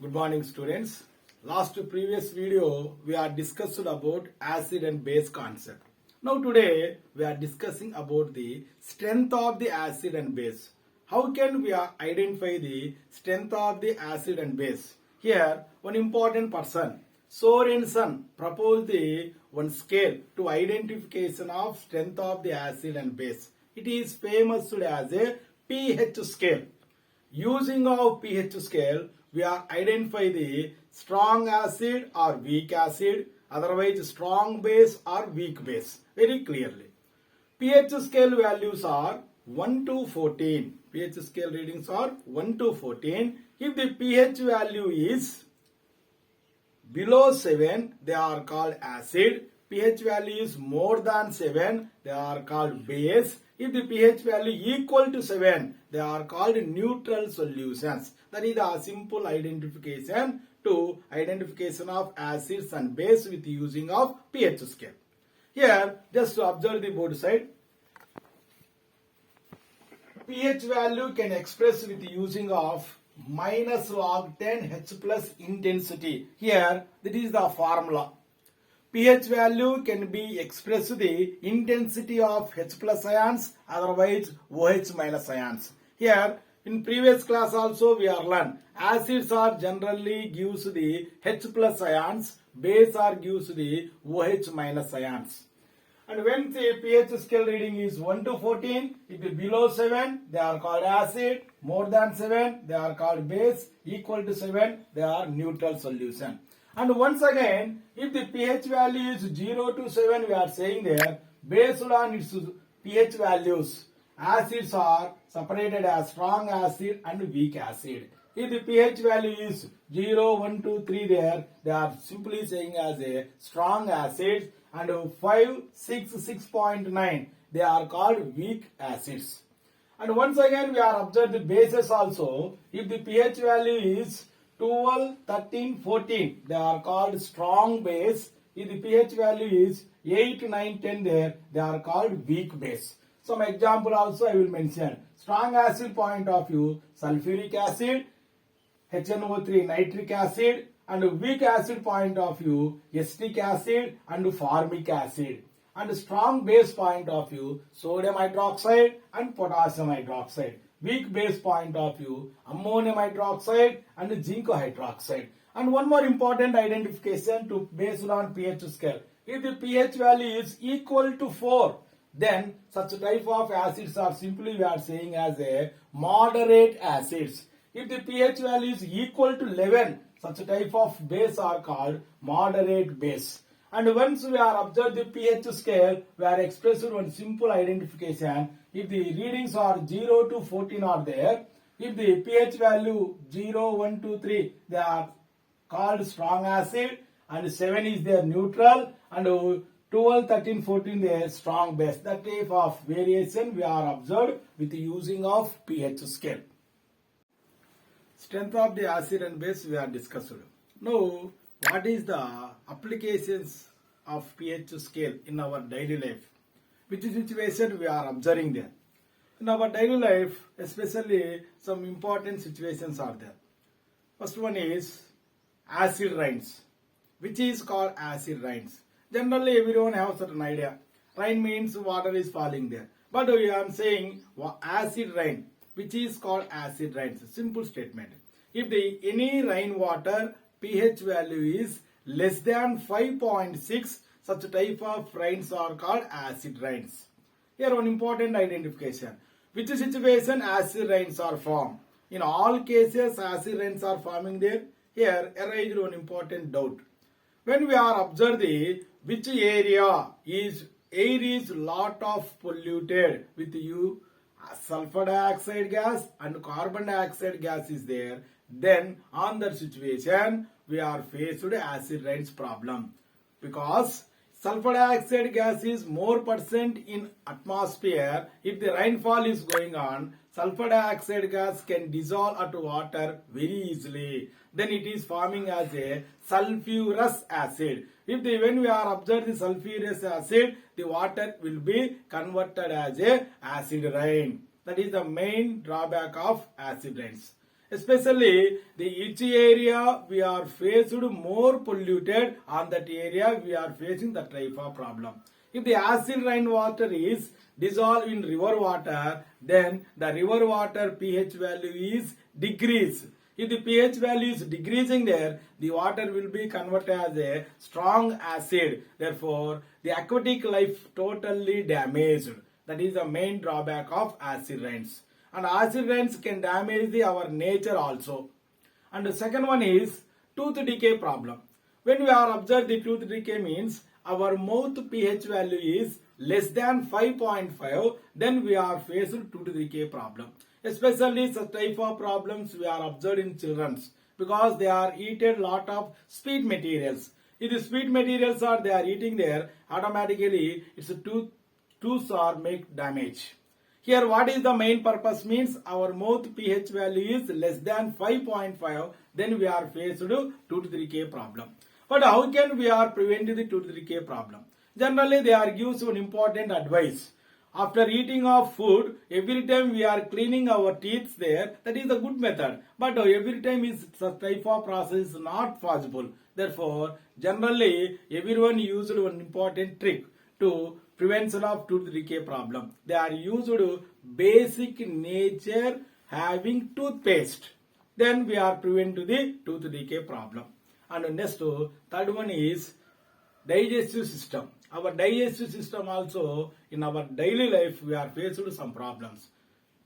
Good morning, students. Last previous video we are discussed about acid and base concept. Now today we are discussing about the strength of the acid and base. How can we identify the strength of the acid and base? Here one important person, Sorensen, proposed the one scale to identification of strength of the acid and base. It is famous as a pH scale. Using our pH scale, we are identify the strong acid or weak acid, otherwise strong base or weak base very clearly. pH scale values are 1 to 14. pH scale readings are 1 to 14. If the pH value is below 7, they are called acid. pH value is more than 7, they are called base. If the pH value equal to 7, they are called neutral solutions. That is a simple identification to identification of acids and base with using of pH scale. Here, just to observe the board side, pH value can express with using of minus log 10 H plus intensity. Here, that is the formula. pH value can be expressed the intensity of H plus ions, otherwise OH minus ions. Here, in previous class also we are learned acids are generally gives the H plus ions, base are gives the OH minus ions. And when the pH scale reading is 1 to 14, if it below 7, they are called acid, more than 7, they are called base, equal to 7, they are neutral solution. And once again, if the pH value is 0 to 7, we are saying there, based on its pH values, acids are separated as strong acid and weak acid. If the pH value is 0, 1, 2, 3 there, they are simply saying as a strong acid, and 5, 6, 6.9, they are called weak acids. And once again, we are observed the bases also. If the pH value is 12, 13, 14, they are called strong base. If the pH value is 8, 9, 10 there, they are called weak base. Some example also I will mention. Strong acid point of view, sulfuric acid, HNO3 nitric acid, and weak acid point of view, acetic acid and formic acid. And strong base point of view, sodium hydroxide and potassium hydroxide. Weak base point of view, ammonium hydroxide and zinc hydroxide. And one more important identification to based on pH scale. If the pH value is equal to 4, then such type of acids are simply we are saying as a moderate acids. If the pH value is equal to 11, such type of base are called moderate base. And once we are observed the pH scale, we are expressed one simple identification. If the readings are 0 to 14 are there, if the pH value 0, 1, 2, 3, they are called strong acid, and 7 is their neutral, and 12, 13, 14 they are strong base. That type of variation we are observed with the using of pH scale. Strength of the acid and base we are discussed. Now, what is the applications of pH scale in our daily life? Which situation we are observing there? In our daily life, especially some important situations are there. First one is acid rains, which is called acid rains. Generally, everyone has certain idea. Rain means water is falling there. But we are saying acid rain, which is called acid rains. Simple statement. If the any rainwater pH value is less than 5.6, such type of rains are called acid rains. Here one important identification. Which situation acid rains are formed? In all cases, acid rains are forming there. Here arises one important doubt. When we are observing which area is air is lot of polluted with sulfur dioxide gas and carbon dioxide gas is there, then on that situation we are faced with acid rains problem, because sulfur dioxide gas is more percent in atmosphere. If the rainfall is going on, sulfur dioxide gas can dissolve at water very easily. Then it is forming as a sulfurous acid. When we are observing the sulfurous acid, the water will be converted as a acid rain. That is the main drawback of acid rains. Especially the each area we are faced more polluted, on that area we are facing the typhoid problem. If the acid rainwater is dissolved in river water, then the river water pH value is decreased. If the pH value is decreasing there, the water will be converted as a strong acid. Therefore, the aquatic life totally damaged. That is the main drawback of acid rains. And acid rains can damage our nature also. And the second one is tooth decay problem. When we are observed the tooth decay means our mouth pH value is less than 5.5, then we are faced tooth decay problem. Especially such type of problems we are observed in children because they are eaten lot of sweet materials. If the sweet materials are they are eating there, automatically its tooth are make damage. Here what is the main purpose means our mouth pH value is less than 5.5, then we are faced tooth decay problem. But how can we are preventing the tooth decay problem? Generally they are gives one important advice. After eating of food, every time we are cleaning our teeth there, that is a good method. But every time is such type of process is not possible. Therefore, generally everyone used one important trick to prevention of tooth decay problem. They are used basic nature having toothpaste. Then we are prevent the tooth decay problem. And next, third one is digestive system. Our digestive system also in our daily life we are faced with some problems.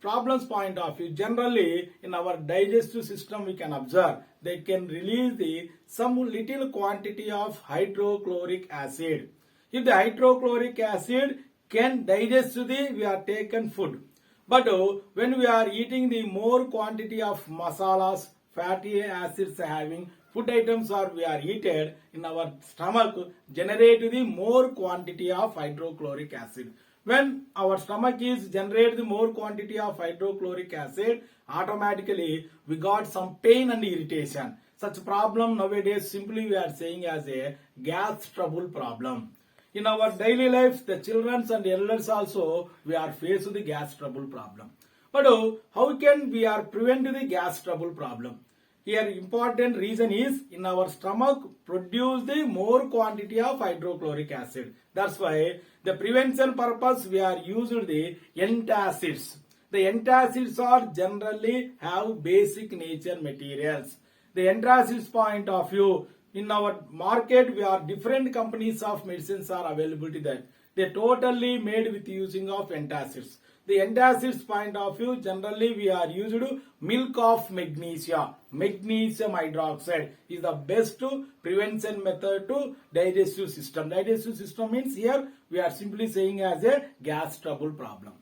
Problems point of view, generally in our digestive system we can observe they can release the some little quantity of hydrochloric acid. If the hydrochloric acid can digest the we are taken food. But when we are eating the more quantity of masalas, fatty acids having food items or we are eaten in our stomach generate the more quantity of hydrochloric acid. When our stomach is generate the more quantity of hydrochloric acid, automatically we got some pain and irritation. Such problem nowadays simply we are saying as a gas trouble problem. In our daily life, the children and elders also we are faced with the gas trouble problem. But how can we are prevent the gas trouble problem? Here important reason is in our stomach produce the more quantity of hydrochloric acid. That's why the prevention purpose we are used the antacids. The antacids are generally have basic nature materials. The antacids point of view in our market we are different companies of medicines are available to that. They totally made with using of antacids. The antacids point of view, generally we are used milk of magnesia. Magnesium hydroxide is the best prevention method to digestive system. Digestive system means here we are simply saying as a gas trouble problem.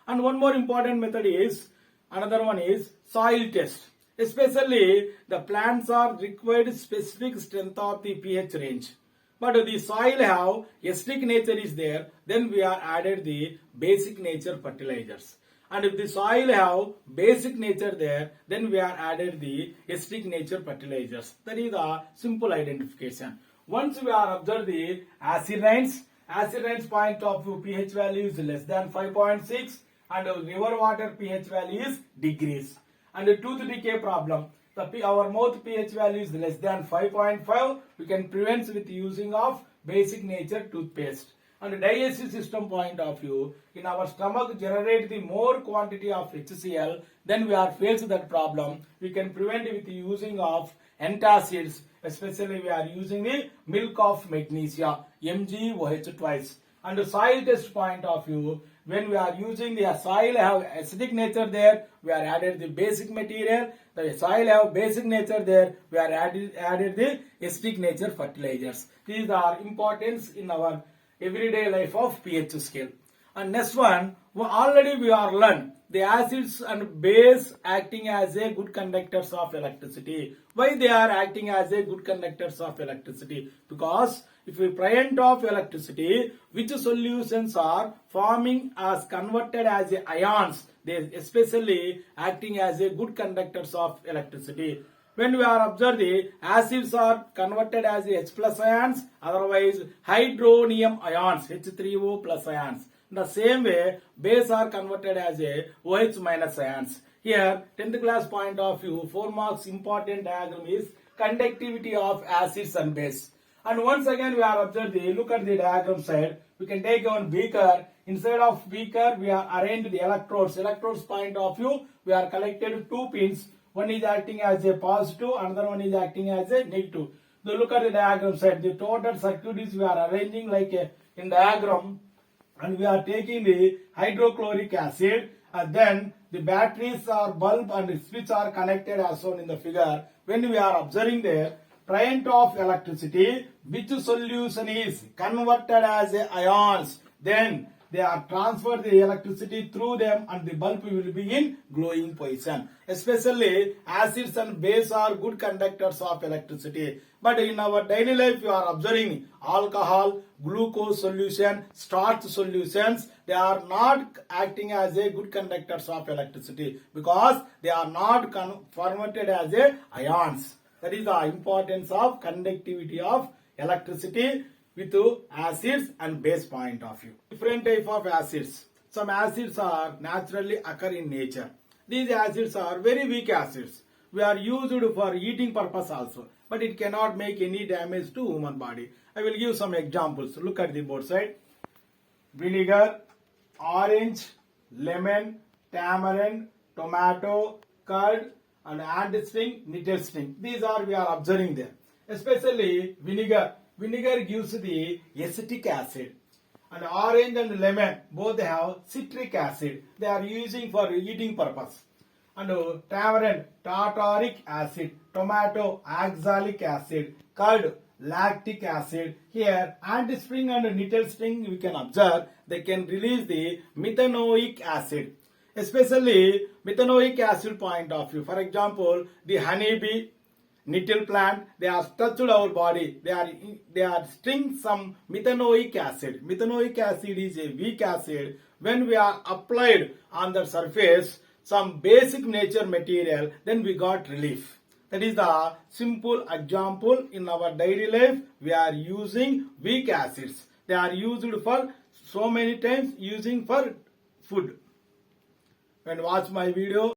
And one more important method is, another one is soil test. Especially the plants are required specific strength of the pH range. But the soil have acidic nature is there, then we are added the basic nature fertilizers. And if the soil have basic nature there, then we are added the acidic nature fertilizers. That is a simple identification. Once we are observed the acid rains point of view pH value is less than 5.6 and river water pH value is decreased. And the tooth decay problem, our mouth pH value is less than 5.5, we can prevent with using of basic nature toothpaste. And the digestive system point of view, in our stomach generate the more quantity of HCl, then we are faced with that problem. We can prevent with using of antacids, especially we are using the milk of magnesia, MgOH twice. And the soil test point of view, when we are using the soil have acidic nature there, we are added the basic material. The soil have basic nature there, we are added the acidic nature fertilizers. These are importance in our everyday life of pH scale. And next one, already we are learned the acids and base acting as a good conductors of electricity. Why they are acting as a good conductors of electricity? Because if we present of electricity, which solutions are forming as converted as ions, they especially acting as a good conductors of electricity. When we are observing, acids are converted as H plus ions, otherwise hydronium ions, H3O plus ions. In the same way, base are converted as a OH minus ions. Here, 10th class point of view, 4 marks important diagram is conductivity of acids and base. And once again we are observing, look at the diagram side. We can take one beaker. Inside of beaker, we are arranged the electrodes. Electrodes point of view, we are collected 2 pins. One is acting as a positive, another one is acting as a negative. So look at the diagram side. The total circuit is we are arranging like a in diagram, and we are taking the hydrochloric acid, and then the batteries or bulb and switch are connected as shown in the figure. When we are observing the current of electricity, which solution is converted as ions, then they are transferred the electricity through them and the bulb will be in glowing position. Especially acids and base are good conductors of electricity. But in our daily life, we are observing alcohol, glucose solution, starch solutions. They are not acting as a good conductors of electricity because they are not converted as a ions. That is the importance of conductivity of electricity with acids and base point of view. Different type of acids. Some acids are naturally occur in nature. These acids are very weak acids. We are used for eating purpose also, but it cannot make any damage to human body. I will give some examples. Look at the board side. Vinegar, orange, lemon, tamarind, tomato, curd, and antisting, nitelsting. These are we are observing there. Especially vinegar. Vinegar gives the acetic acid. And orange and lemon both have citric acid. They are using for eating purpose. And tamarind, tartaric acid. Tomato, oxalic acid. Curd, lactic acid. Here, antisting and nitelsting we can observe. They can release the methanoic acid. Especially methanoic acid point of view. For example, the honeybee, nettle plant, they are touched our body. They are sting some methanoic acid. Methanoic acid is a weak acid. When we are applied on the surface some basic nature material, then we got relief. That is the simple example in our daily life. We are using weak acids. They are used for so many times using for food. When watch my video.